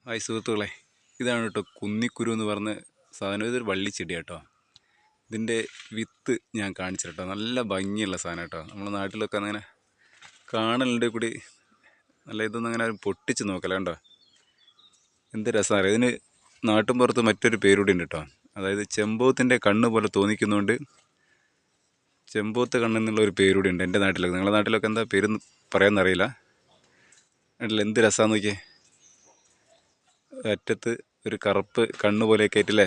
Hi സുഹൃത്തുക്കളെ, ഇതാണ് കേട്ടോ കുന്നിക്കുരു എന്ന് പറഞ്ഞ സാധനം. ഇതൊരു വള്ളിച്ചെടി കേട്ടോ. ഇതിൻ്റെ വിത്ത് ഞാൻ കാണിച്ചു കേട്ടോ. നല്ല ഭംഗിയുള്ള സാധനം കേട്ടോ. നമ്മുടെ നാട്ടിലൊക്കെ അങ്ങനെ കാണലുണ്ട് കൂടി. നല്ല ഇതൊന്നും അങ്ങനെ പൊട്ടിച്ച് നോക്കല കേട്ടോ. എന്ത് രസമാണ് ഇതിന്. നാട്ടും പുറത്ത് മറ്റൊരു പേരൂടി ഉണ്ട് കേട്ടോ. അതായത് ചെമ്പോത്തിൻ്റെ കണ്ണ് പോലെ തോന്നിക്കുന്നതുകൊണ്ട് ചെമ്പോത്ത് കണ്ണെന്നുള്ള ഒരു പേരൂടി ഉണ്ട് എൻ്റെ നാട്ടിലൊക്കെ. നിങ്ങളുടെ നാട്ടിലൊക്കെ എന്താ പേര് പറയാമെന്നറിയില്ല. നാട്ടിൽ എന്ത് രസമാണെന്ന് നോക്കിയേ. അറ്റത്ത് ഒരു കറുപ്പ് കണ്ണ് പോലെയൊക്കെ ആയിട്ടില്ലേ,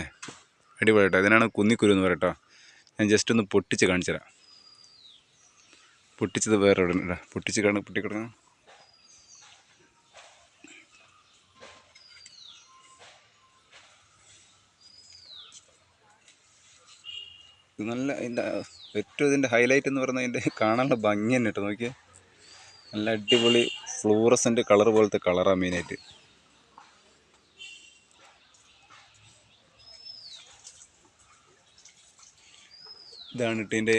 അടിപൊളിയായിട്ടോ. ഇതിനാണ് കുന്നിക്കുരു എന്ന് പറയട്ടോ. ഞാൻ ജസ്റ്റ് ഒന്ന് പൊട്ടിച്ച് കാണിച്ചു തരാം. പൊട്ടിച്ചത് വേറെ എവിടെ ഉണ്ട്, പൊട്ടിക്കിടക്കണം. ഇത് നല്ല ഇതിൻ്റെ ഏറ്റവും ഇതിൻ്റെ ഹൈലൈറ്റ് എന്ന് പറഞ്ഞാൽ ഇതിൻ്റെ കാണാനുള്ള ഭംഗി തന്നെ കേട്ടോ. നോക്കിയേ, നല്ല അടിപൊളി ഫ്ലൂറസൻ്റ് കളർ പോലത്തെ കളറാണ് മെയിനായിട്ട്. ഇതാണ് കേട്ടോ ഇതിൻ്റെ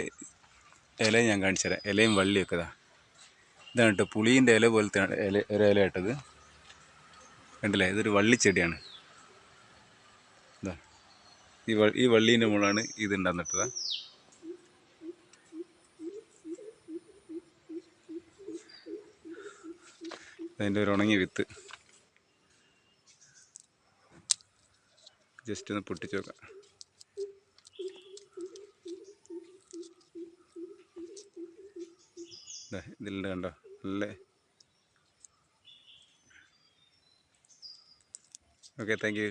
ഇല. ഞാൻ കാണിച്ചു തരാം. ഇലയും വള്ളിയൊക്കെ ഇതാണ് കേട്ടോ. പുളീൻ്റെ ഇല പോലത്തെ ഒരു ഇല കേട്ടത് കണ്ടില്ലേ. ഇതൊരു വള്ളിച്ചെടിയാണ്. ഇതാ ഈ വള്ളീൻ്റെ മുകളാണ് ഇത് ഉണ്ടാകുന്നിട്ടത്. അതിൻ്റെ ഒരു ഉണങ്ങിയ വിത്ത് ജസ്റ്റ് ഒന്ന് പൊട്ടിച്ച് നോക്കാം. ഇതിലുണ്ട് കണ്ടോ. നല്ല ഓക്കെ, താങ്ക് യു.